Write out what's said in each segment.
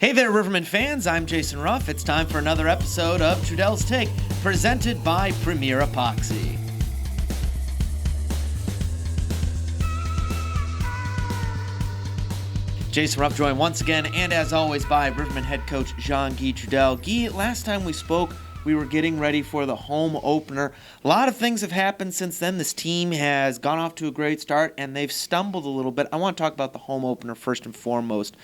Hey there, Rivermen fans. I'm Jason Ruff. It's time for another episode of Trudel's Take, presented by Premier Epoxy. Jason Ruff joined once again, and as always, by Rivermen head coach Jean-Guy Trudel. Guy, last time we spoke, we were getting ready for the home opener. A lot of things have happened since then. This team has gone off to a great start, and they've stumbled a little bit. I want to talk about the home opener first and foremost.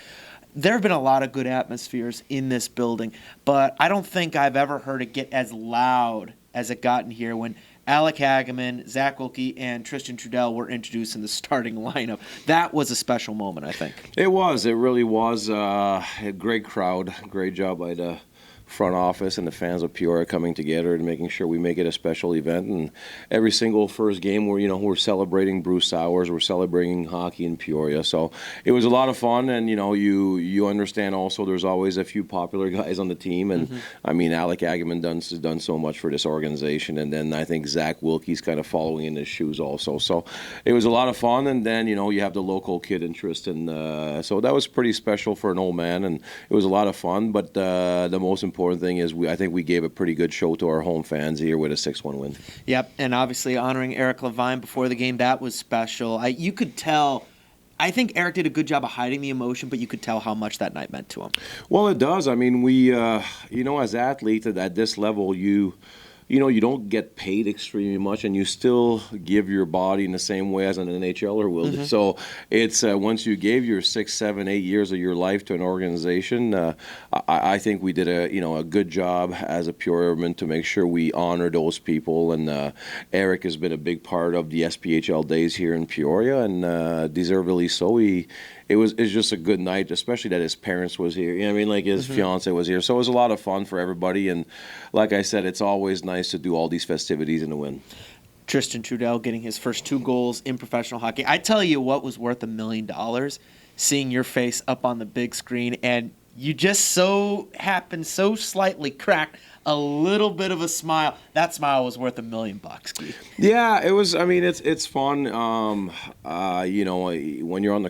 There have been a lot of good atmospheres in this building, but I don't think I've ever heard it get as loud as it got in here when Alec Hageman, Zach Wilkie, and Tristan Trudel were introduced in the starting lineup. That was a special moment, I think. It was. It really was. A great crowd. Great job by the front office and the fans of Peoria coming together and making sure we make it a special event. And every single first game, we're celebrating Bruce Sowers, we're celebrating hockey in Peoria. So it was a lot of fun. And you understand also there's always a few popular guys on the team. And I mean, Alec Hageman has done so much for this organization. And then I think Zach Wilkie's kind of following in his shoes also. So it was a lot of fun. And then you have the local kid in Tristan. So that was pretty special for an old man, and it was a lot of fun. But the most important thing is I think we gave a pretty good show to our home fans here with a 6-1 win. Yep, and obviously honoring Eric Levine before the game, that was special. You could tell, I think Eric did a good job of hiding the emotion, but you could tell how much that night meant to him. Well, it does. I mean, we, as athletes at this level, you don't get paid extremely much, and you still give your body in the same way as an NHLer will. So it's once you gave your 6, 7, 8 years of your life to an organization, I think we did a good job as a Peoriaman to make sure we honor those people. And Eric has been a big part of the SPHL days here in Peoria, and deservedly so. It's just a good night, especially that his parents was here. His fiance was here. So it was a lot of fun for everybody. And like I said, it's always nice to do all these festivities in the win. Tristan Trudel getting his first 2 goals in professional hockey. I tell you what was worth $1 million, seeing your face up on the big screen, and you just so happened so slightly cracked a little bit of a smile. That smile was worth $1 million, Keith. Yeah, it was. I mean, it's fun. When you're on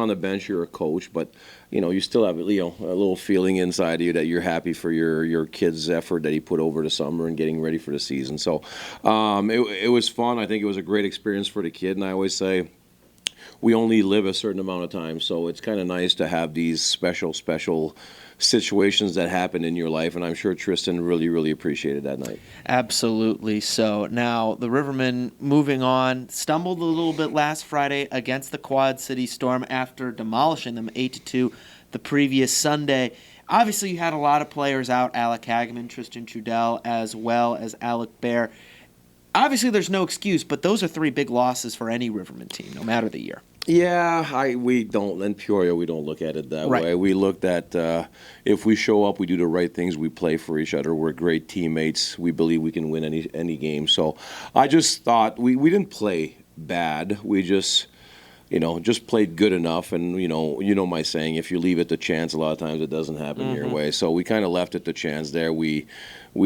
the bench, you're a coach, but you still have a little feeling inside of you that you're happy for your kid's effort that he put over the summer and getting ready for the season. So it was fun. I think it was a great experience for the kid, and I always say, we only live a certain amount of time, so it's kind of nice to have these special situations that happen in your life, and I'm sure Tristan really, really appreciated that night. Absolutely. So now the Rivermen moving on, stumbled a little bit last Friday against the Quad City Storm after demolishing them 8-2 the previous Sunday. Obviously, you had a lot of players out, Alec Hageman, Tristan Trudel, as well as Alec Bear. Obviously, there's no excuse, but those are 3 big losses for any Rivermen team, no matter the year. Yeah, we don't, in Peoria, we don't look at it that way. We looked at if we show up, we do the right things, we play for each other, we're great teammates, we believe we can win any game. So I just thought we didn't play bad, we just played good enough. And, my saying, if you leave it to chance, a lot of times it doesn't happen your way. So we kind of left it to chance there. We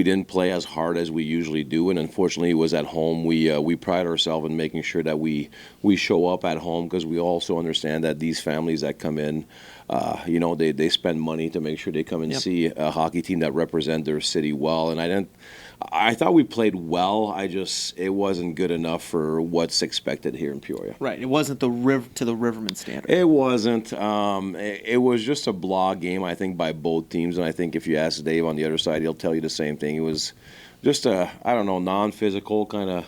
didn't play as hard as we usually do, and unfortunately it was at home. We pride ourselves in making sure that we show up at home, because we also understand that these families that come in, they spend money to make sure they come and see a hockey team that represent their city well. And I thought we played well. It wasn't good enough for what's expected here in Peoria. Right. It wasn't to the Rivermen standard. It wasn't. It was just a blah game, I think, by both teams. And I think if you ask Dave on the other side, he'll tell you the same thing. It was just a, non-physical kind of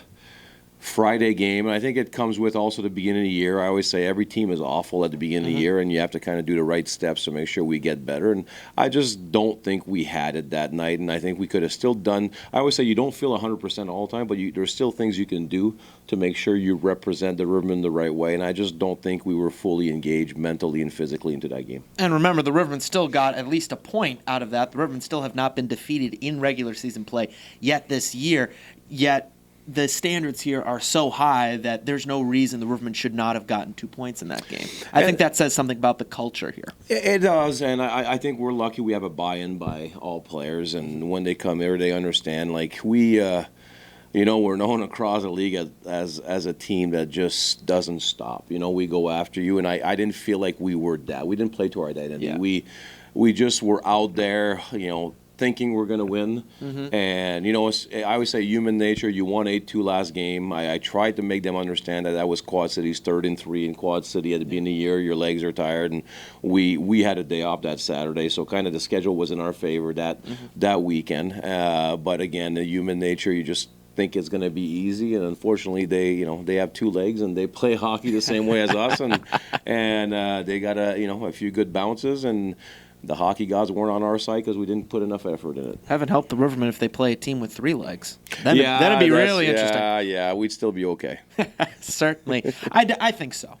Friday game, and I think it comes with also the beginning of the year. I always say every team is awful at the beginning of the year, and you have to kind of do the right steps to make sure we get better. And I just don't think we had it that night, and I think we could have still done. I always say you don't feel 100% all the time, but there's still things you can do to make sure you represent the Rivermen the right way. And I just don't think we were fully engaged mentally and physically into that game. And remember, the Rivermen still got at least a point out of that. The Rivermen still have not been defeated in regular season play yet this year. Yet the standards here are so high that there's no reason the Rivermen should not have gotten 2 points in that game. I think that says something about the culture here. It does, and I think we're lucky we have a buy-in by all players, and when they come here, they understand. Like we we're known across the league as a team that just doesn't stop. We go after you, and I didn't feel like we were that. We didn't play to our identity. Yeah. We just were out there, thinking we're going to win. Mm-hmm. And, I always say human nature. You won 8-2 last game. I tried to make them understand that was Quad City's 3rd and 3 in Quad City at the beginning of the year. Your legs are tired. And we had a day off that Saturday, so kind of the schedule was in our favor that weekend. But, again, the human nature, you just think it's going to be easy, and unfortunately they have 2 legs and they play hockey the same way as us, and they got a few good bounces, and the hockey gods weren't on our side because we didn't put enough effort in it. Haven't helped the Rivermen if they play a team with 3 legs. That'd be really interesting. Yeah, we'd still be okay. Certainly. I think so.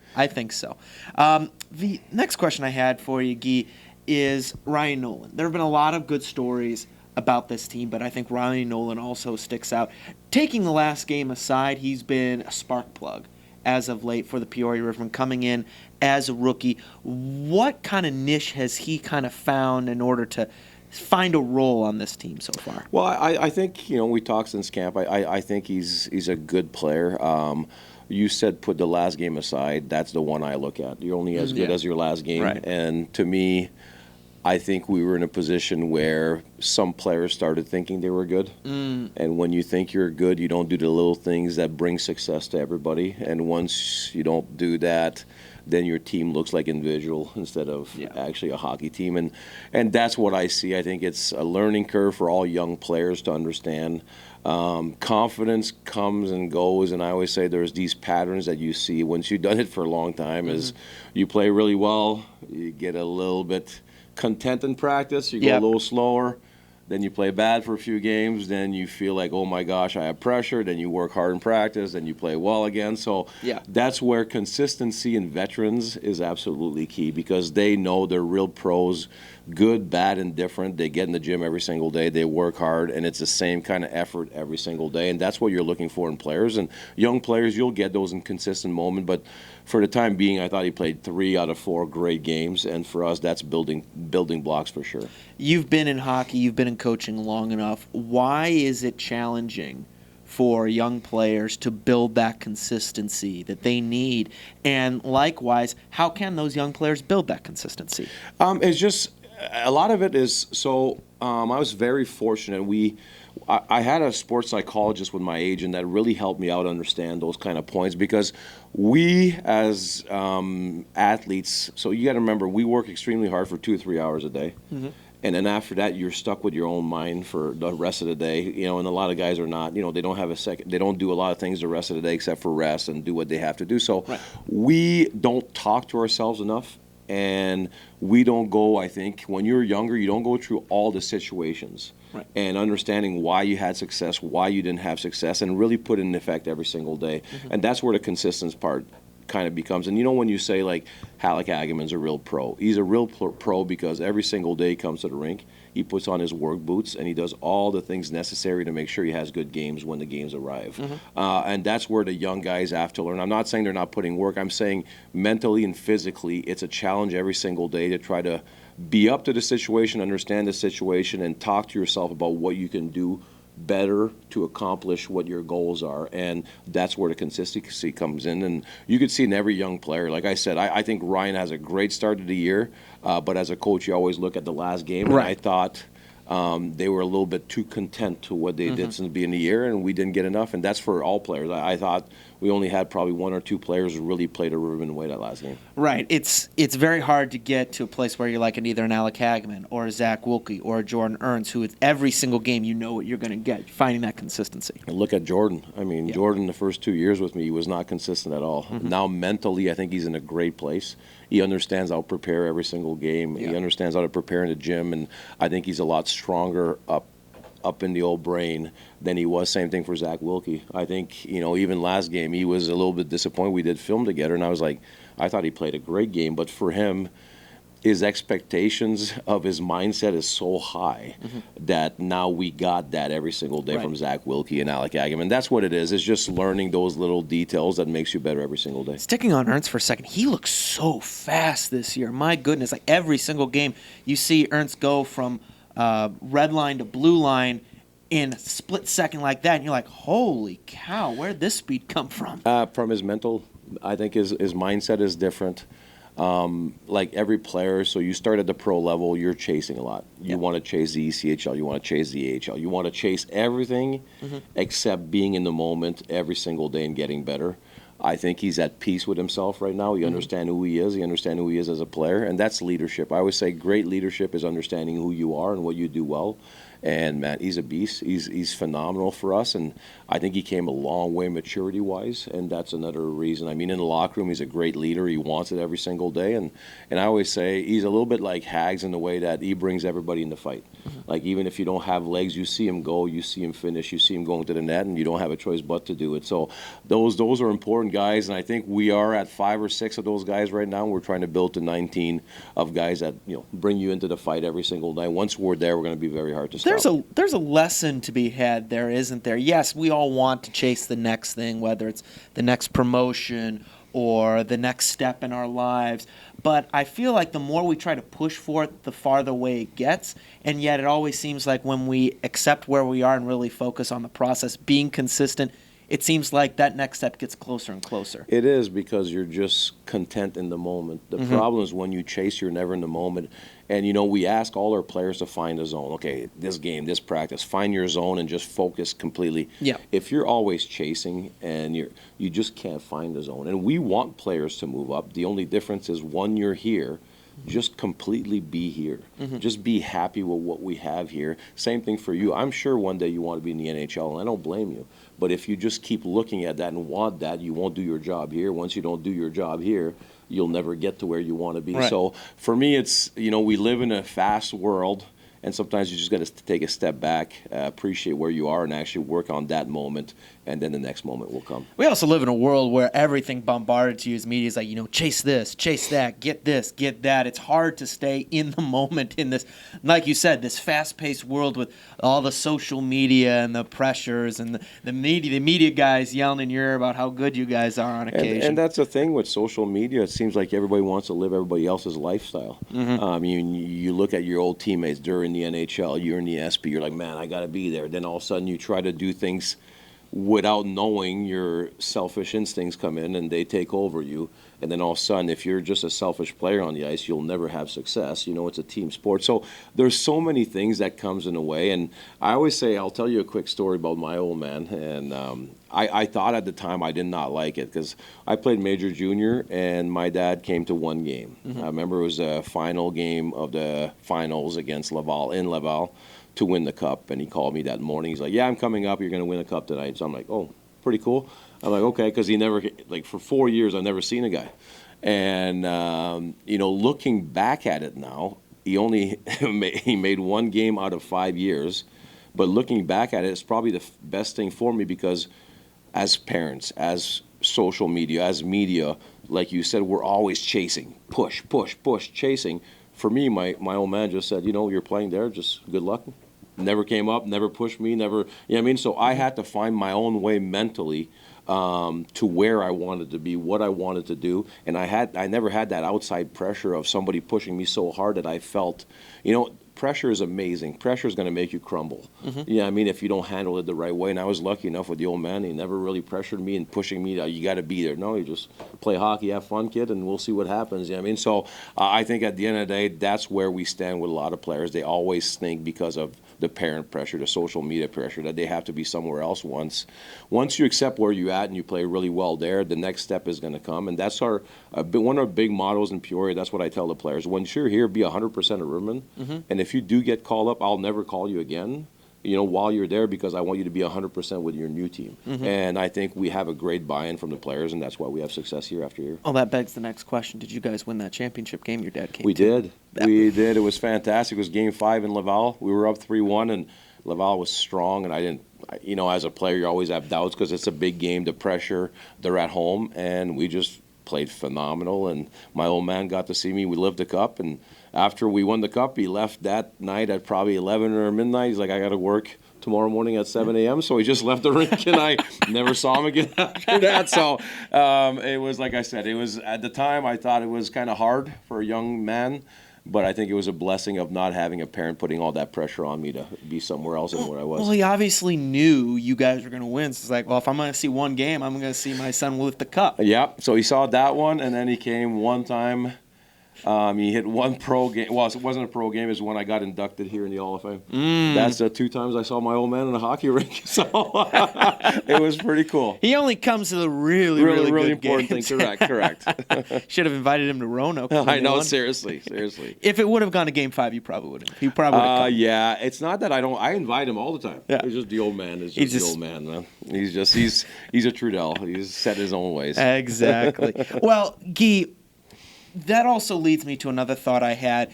The next question I had for you, Guy, is Ryan Nolan. There have been a lot of good stories about this team, but I think Ryan Nolan also sticks out. Taking the last game aside, he's been a spark plug as of late for the Peoria Rivermen, coming in as a rookie. What kind of niche has he kind of found in order to find a role on this team so far? Well, I think, we talked since camp. I think he's a good player. You said put the last game aside. That's the one I look at. You're only as good as your last game. Right. And to me, I think we were in a position where some players started thinking they were good. And when you think you're good, you don't do the little things that bring success to everybody. And once you don't do that, then your team looks like individual instead of actually a hockey team. And that's what I see. I think it's a learning curve for all young players to understand. Confidence comes and goes, and I always say there's these patterns that you see once you've done it for a long time. Is you play really well, you get a little bit content in practice, you go a little slower, then you play bad for a few games, then you feel like, oh my gosh, I have pressure, then you work hard in practice, then you play well again. So that's where consistency in veterans is absolutely key, because they know they're real pros, good, bad, and different. They get in the gym every single day, they work hard, and it's the same kind of effort every single day, and that's what you're looking for in players. And young players, you'll get those in consistent moments, but for the time being, I thought he played 3 out of 4 great games, and for us, that's building blocks for sure. You've been in hockey, you've been in coaching long enough. Why is it challenging for young players to build that consistency that they need? And likewise, how can those young players build that consistency? It's just a lot of it is so. I was very fortunate. I had a sports psychologist with my agent that really helped me out understand those kind of points, because we as athletes, so you got to remember, we work extremely hard for 2 or 3 hours a day. And then after that, you're stuck with your own mind for the rest of the day, and a lot of guys are not, they don't have they don't do a lot of things the rest of the day except for rest and do what they have to do. So we don't talk to ourselves enough. And we don't go, I think, when you're younger, you don't go through all the situations and understanding why you had success, why you didn't have success, and really put it in effect every single day. And that's where the consistency part kind of becomes. And when you say, like, Halleck Hageman's a real pro, he's a real pro because every single day he comes to the rink, he puts on his work boots, and he does all the things necessary to make sure he has good games when the games arrive. And that's where the young guys have to learn. I'm not saying they're not putting work. I'm saying mentally and physically, it's a challenge every single day to try to be up to the situation, understand the situation, and talk to yourself about what you can do better to accomplish what your goals are. And that's where the consistency comes in. And you could see in every young player, like I said, I think Ryan has a great start to the year, but as a coach, you always look at the last game. And I thought they were a little bit too content to what they did since the beginning of the year, and we didn't get enough. And that's for all players. I thought we only had probably 1 or 2 players who really played a Riverman way that last game. Right. It's very hard to get to a place where you're like either an Alec Hageman or a Zach Wilkie or a Jordan Ernst, who with every single game you know what you're going to get, finding that consistency. And look at Jordan. I mean, Jordan, the first 2 years with me, he was not consistent at all. Now mentally, I think he's in a great place. He understands how to prepare every single game. He understands how to prepare in the gym, and I think he's a lot stronger up in the old brain than he was. Same thing for Zach Wilkie. I think, even last game, he was a little bit disappointed. We did film together, and I was like, I thought he played a great game, but for him, his expectations of his mindset is so high that now we got that every single day from Zach Wilkie and Alec Hageman. That's what it is. It's just learning those little details that makes you better every single day. Sticking on Ernst for a second, he looks so fast this year. My goodness, like every single game, you see Ernst go from red line to blue line in a split second like that, and you're like, holy cow, where'd this speed come from? From his mental, I think his mindset is different. Like every player, so you start at the pro level, you're chasing a lot. You want to chase the ECHL, you want to chase the AHL, you want to chase everything except being in the moment every single day and getting better. I think he's at peace with himself right now. He understands who he is. He understands who he is as a player, and that's leadership. I always say great leadership is understanding who you are and what you do well. And, man, he's a beast. He's phenomenal for us, and I think he came a long way maturity-wise, and that's another reason. I mean, in the locker room, he's a great leader. He wants it every single day, and I always say he's a little bit like Hags in the way that he brings everybody in the fight. Like, even if you don't have legs, you see him go, you see him finish, you see him going to the net, and you don't have a choice but to do it. So those are important guys, and I think we are at 5 or 6 of those guys right now. We're trying to build to 19 of guys that, bring you into the fight every single day. Once we're there, we're going to be very hard to stop. There's a lesson to be had there, isn't there? Yes, we all want to chase the next thing, whether it's the next promotion or the next step in our lives. But I feel like the more we try to push for it, the farther away it gets. And yet it always seems like when we accept where we are and really focus on the process, being consistent, it seems like that next step gets closer and closer. It is, because you're just content in the moment. The problem is when you chase, you're never in the moment. And, we ask all our players to find a zone. Okay, this game, this practice, find your zone and just focus completely. Yeah. If you're always chasing and you just can't find the zone. And we want players to move up. The only difference is when you're here, just completely be here. Just be happy with what we have here. Same thing for you. I'm sure one day you want to be in the NHL, and I don't blame you. But if you just keep looking at that and want that, you won't do your job here. Once you don't do your job here, you'll never get to where you want to be. Right. So for me, it's, we live in a fast world, and sometimes you just got to take a step back, appreciate where you are, and actually work on that moment, and then the next moment will come. We also live in a world where everything bombarded to you as media is like, chase this, chase that, get this, get that. It's hard to stay in the moment in this, like you said, this fast-paced world with all the social media and the pressures and the media guys yelling in your ear about how good you guys are on occasion. And that's the thing with social media. It seems like everybody wants to live everybody else's lifestyle. You look at your old teammates during the NHL, you're in the SP, you're like, man, I got to be there. Then all of a sudden you try to do things without knowing, your selfish instincts come in and they take over you. And then all of a sudden, if you're just a selfish player on the ice, you'll never have success. It's a team sport. So there's so many things that comes in the way. And I always say, I'll tell you a quick story about my old man. And I thought at the time I did not like it, because I played major junior and my dad came to one game. I remember it was a final game of the finals against Laval, in Laval, to win the cup. And he called me that morning. He's like, yeah, I'm coming up. You're going to win a cup tonight. So I'm like, oh, pretty cool. I'm like, okay, because he never, for 4 years, I've never seen a guy. And, looking back at it now, he made one game out of 5 years. But looking back at it, it's probably the best thing for me, because as parents, as social media, as media, like you said, we're always chasing, push, chasing. For me, my old man just said, you're playing there, just good luck. Never came up, never pushed me, never, So I had to find my own way mentally to where I wanted to be, what I wanted to do. And I never had that outside pressure of somebody pushing me so hard that I felt, pressure is amazing. Pressure is going to make you crumble. If you don't handle it the right way. And I was lucky enough with the old man. He never really pressured me and pushing me. You got to be there. No, you just play hockey, have fun, kid, and we'll see what happens. So I think at the end of the day, that's where we stand with a lot of players. They always think, because of the parent pressure, the social media pressure, that they have to be somewhere else. Once you accept where you're at and you play really well there, the next step is going to come. And that's one of our big mottos in Peoria. That's what I tell the players. Once you're here, be 100% a Riverman. And if you do get called up, I'll never call you again, while you're there, because I want you to be 100% with your new team. And I think we have a great buy-in from the players, and that's why we have success year after year. Oh, that begs the next question. Did you guys win that championship game your dad came We to? did. We did. It was fantastic. It was Game 5 in Laval. We were up 3-1, and Laval was strong, and I didn't, as a player, you always have doubts because it's a big game, the pressure, they're at home, and we just played phenomenal. And my old man got to see me. We lived the cup, and after we won the cup, he left that night at probably 11 or midnight. He's like, I got to work tomorrow morning at 7 a.m. So he just left the rink, and I never saw him again after that. So it was, like I said, it was, at the time, I thought it was kind of hard for a young man. But I think it was a blessing of not having a parent putting all that pressure on me to be somewhere else than what I was. Well, he obviously knew you guys were going to win. So it's like, well, if I'm going to see one game, I'm going to see my son lift the cup. Yeah, so he saw that one, and then he came one time. He hit one pro game. Well, it wasn't a pro game. It was when I got inducted here in the Hall of Fame. That's the 2 times I saw my old man in a hockey rink. So it was pretty cool. He only comes to the really good important games. thing. Correct. Should have invited him to Roanoke. I know, seriously. If it would have gone to Game 5, you probably would have. He probably would have come. Yeah, it's not that I don't. I invite him all the time. Yeah. It's just the old man. It's just the old man, man. He's a Trudel. He's set his own ways. Exactly. Well, Guy, that also leads me to another thought I had.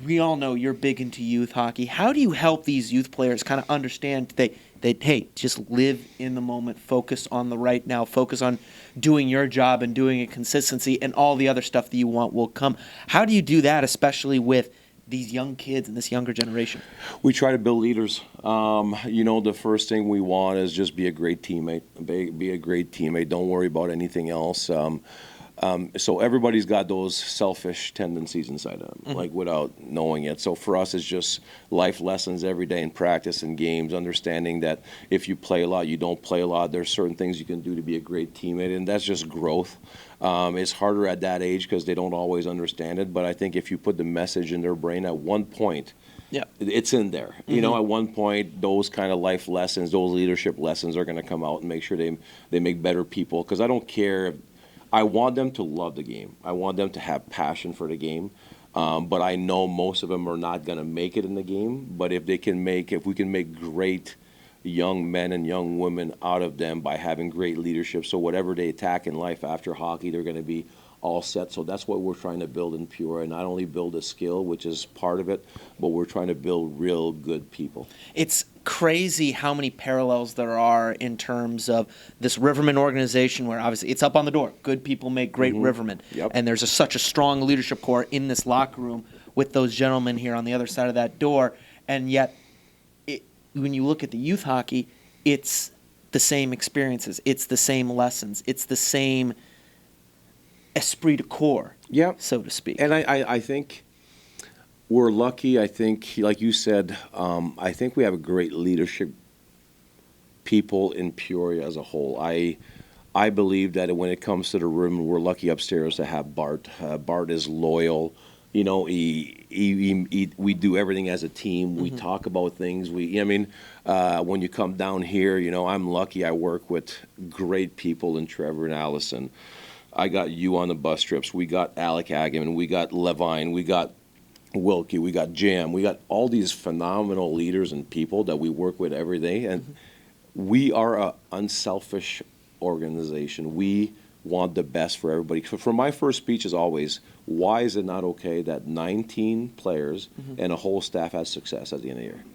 We all know you're big into youth hockey. How do you help these youth players kind of understand that, hey, just live in the moment, focus on the right now, focus on doing your job and doing it consistency, and all the other stuff that you want will come? How do you do that, especially with these young kids and this younger generation? We try to build leaders. The first thing we want is just be a great teammate. Be a great teammate. Don't worry about anything else. So everybody's got those selfish tendencies inside of them, like without knowing it. So for us, it's just life lessons every day in practice and games, understanding that if you play a lot, you don't play a lot. There's certain things you can do to be a great teammate, and that's just growth. It's harder at that age because they don't always understand it. But I think if you put the message in their brain at one point, it's in there. At one point, those kind of life lessons, those leadership lessons are going to come out and make sure they make better people. Because I don't care if I want them to love the game. I want them to have passion for the game. But I know most of them are not going to make it in the game. But if we can make great young men and young women out of them by having great leadership, so whatever they attack in life after hockey, they're going to be all set. So that's what we're trying to build in Peoria. Not only build a skill, which is part of it, but we're trying to build real good people. It's crazy how many parallels there are in terms of this Rivermen organization, where obviously it's up on the door. Good people make great Rivermen. Yep. And there's such a strong leadership core in this locker room with those gentlemen here on the other side of that door. And yet, when you look at the youth hockey, it's the same experiences. It's the same lessons. It's the same esprit de corps, so to speak. And I think we're lucky. I think, like you said, I think we have a great leadership people in Peoria as a whole. I believe that when it comes to the room, we're lucky upstairs to have Bart. Bart is loyal. We do everything as a team. We talk about things. When you come down here, I'm lucky. I work with great people in Trevor and Allison. I got you on the bus trips. We got Alec Agaman. We got Levine. We got Wilkie. We got Jam. We got all these phenomenal leaders and people that we work with every day. And we are an unselfish organization. We want the best for everybody. For my first speech is always, why is it not okay that 19 players and a whole staff has success at the end of the year?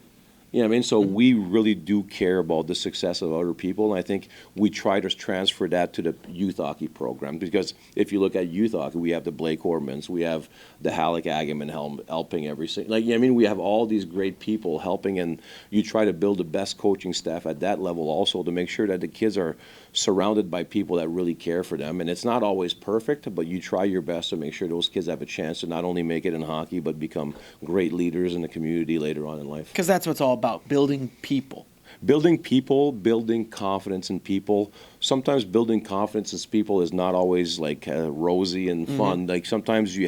So we really do care about the success of other people, and I think we try to transfer that to the youth hockey program. Because if you look at youth hockey, we have the Blake Ormans, we have the Halleck Agaman helping every single. We have all these great people helping, and you try to build the best coaching staff at that level also to make sure that the kids are surrounded by people that really care for them. And it's not always perfect, but you try your best to make sure those kids have a chance to not only make it in hockey, but become great leaders in the community later on in life. Because that's what it's all about, building people. Building people, building confidence in people. Sometimes building confidence in people is not always rosy and fun. Sometimes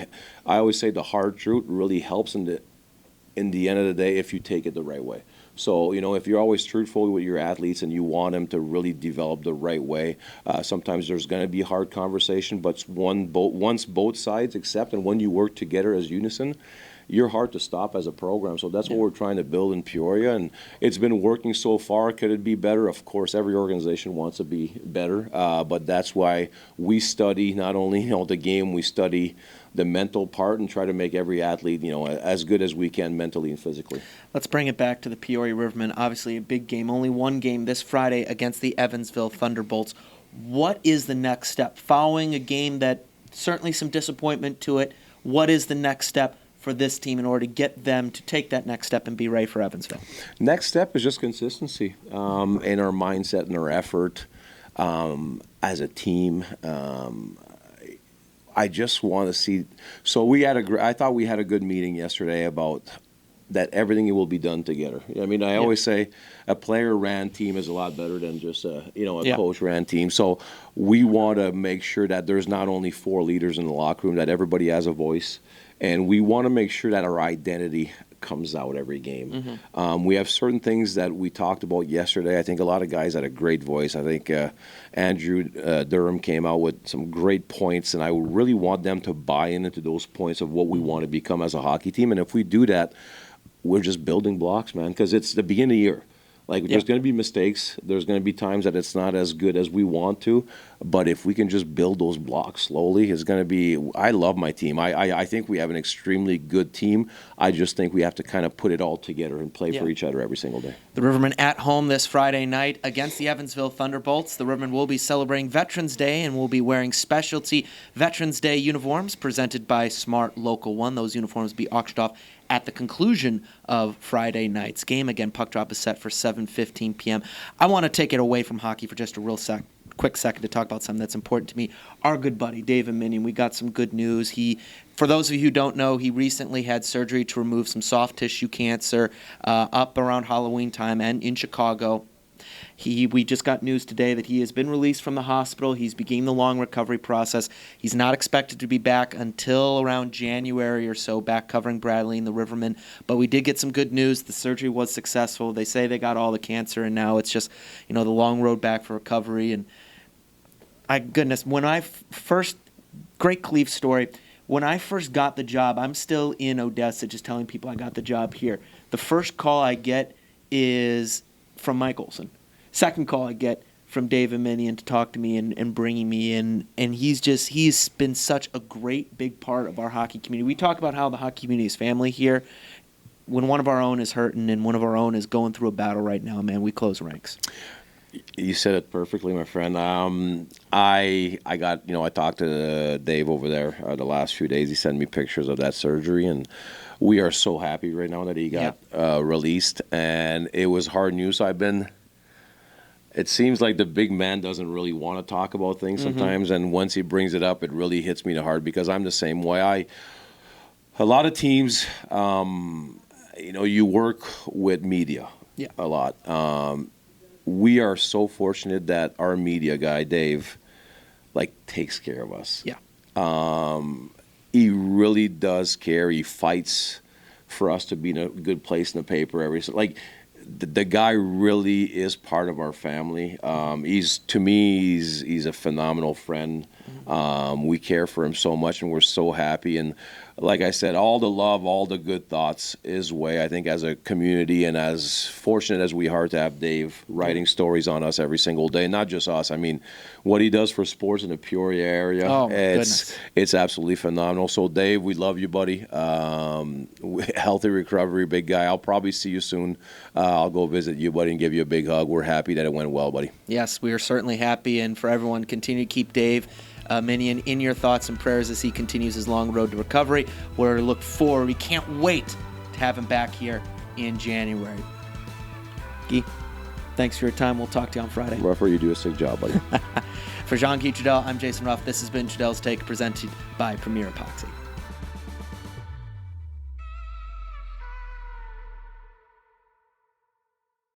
I always say the hard truth really helps in the end of the day if you take it the right way. So, if you're always truthful with your athletes and you want them to really develop the right way, sometimes there's going to be hard conversation, but once both sides accept and when you work together as unison, you're hard to stop as a program. So that's what we're trying to build in Peoria, and it's been working so far. Could it be better? Of course, every organization wants to be better, but that's why we study not only the game, we study the mental part and try to make every athlete as good as we can mentally and physically. Let's bring it back to the Peoria Rivermen. Obviously a big game, only one game this Friday against the Evansville Thunderbolts. What is the next step? Following a game that certainly some disappointment to it, what is the next step for this team in order to get them to take that next step and be ready for Evansville? Next step is just consistency in our mindset and our effort as a team. I just want to see. So I thought we had a good meeting yesterday about that everything will be done together. I mean, I always say a player-ran team is a lot better than just a coach-ran team. So we want to make sure that there's not only 4 leaders in the locker room, that everybody has a voice, and we want to make sure that our identity comes out every game. We have certain things that we talked about yesterday. I think a lot of guys had a great voice. I think Andrew Durham came out with some great points, and I really want them to buy into those points of what we want to become as a hockey team. And if we do that, we're just building blocks, man, because it's the beginning of the year. Like, there's going to be mistakes. There's going to be times that it's not as good as we want to. But if we can just build those blocks slowly, it's going to be – I love my team. I think we have an extremely good team. I just think we have to kind of put it all together and play for each other every single day. The Rivermen at home this Friday night against the Evansville Thunderbolts. The Rivermen will be celebrating Veterans Day and will be wearing specialty Veterans Day uniforms presented by Smart Local 1. Those uniforms will be auctioned off at the conclusion of Friday night's game. Again, puck drop is set for 7:15 p.m. I want to take it away from hockey for just a quick second to talk about something that's important to me. Our good buddy, David Minion, we got some good news. For those of you who don't know, he recently had surgery to remove some soft tissue cancer up around Halloween time and in Chicago. We just got news today that he has been released from the hospital. He's beginning the long recovery process. He's not expected to be back until around January or so, back covering Bradley and the Rivermen. But we did get some good news. The surgery was successful. They say they got all the cancer, and now it's just, the long road back for recovery. And goodness, when I first, great Cleve story, when I first got the job, I'm still in Odessa just telling people I got the job here. The first call I get is from Mike Olson. Second call I get from David Minion to talk to me and bringing me in. And he's been such a great big part of our hockey community. We talk about how the hockey community is family here. When one of our own is hurting and one of our own is going through a battle right now, man, we close ranks. You said it perfectly, my friend. I talked to Dave over there the last few days. He sent me pictures of that surgery, and we are so happy right now that he got released. And it was hard news. It seems like the big man doesn't really want to talk about things sometimes, and once he brings it up, it really hits me hard because I'm the same way. A lot of teams, you work with media a lot. We are so fortunate that our media guy, Dave, takes care of us. Yeah. He really does care. He fights for us to be in a good place in the paper the guy really is part of our family. He's a phenomenal friend. We care for him so much, and we're so happy. And like I said, all the love, all the good thoughts his way. I think as a community and as fortunate as we are to have Dave writing stories on us every single day, not just us. I mean, what he does for sports in the Peoria area, it's absolutely phenomenal. So Dave, we love you, buddy. Healthy recovery, big guy. I'll probably see you soon. I'll go visit you, buddy, and give you a big hug. We're happy that it went well, buddy. Yes, we are certainly happy, and for everyone, continue to keep Dave Minion in your thoughts and prayers as he continues his long road to recovery. We can't wait to have him back here in January. Guy, thanks for your time. We'll talk to you on Friday. Ruffer, you do a sick job, buddy. For Jean-Guy Trudel, I'm Jason Ruff. This has been Trudel's Take, presented by Premier Epoxy.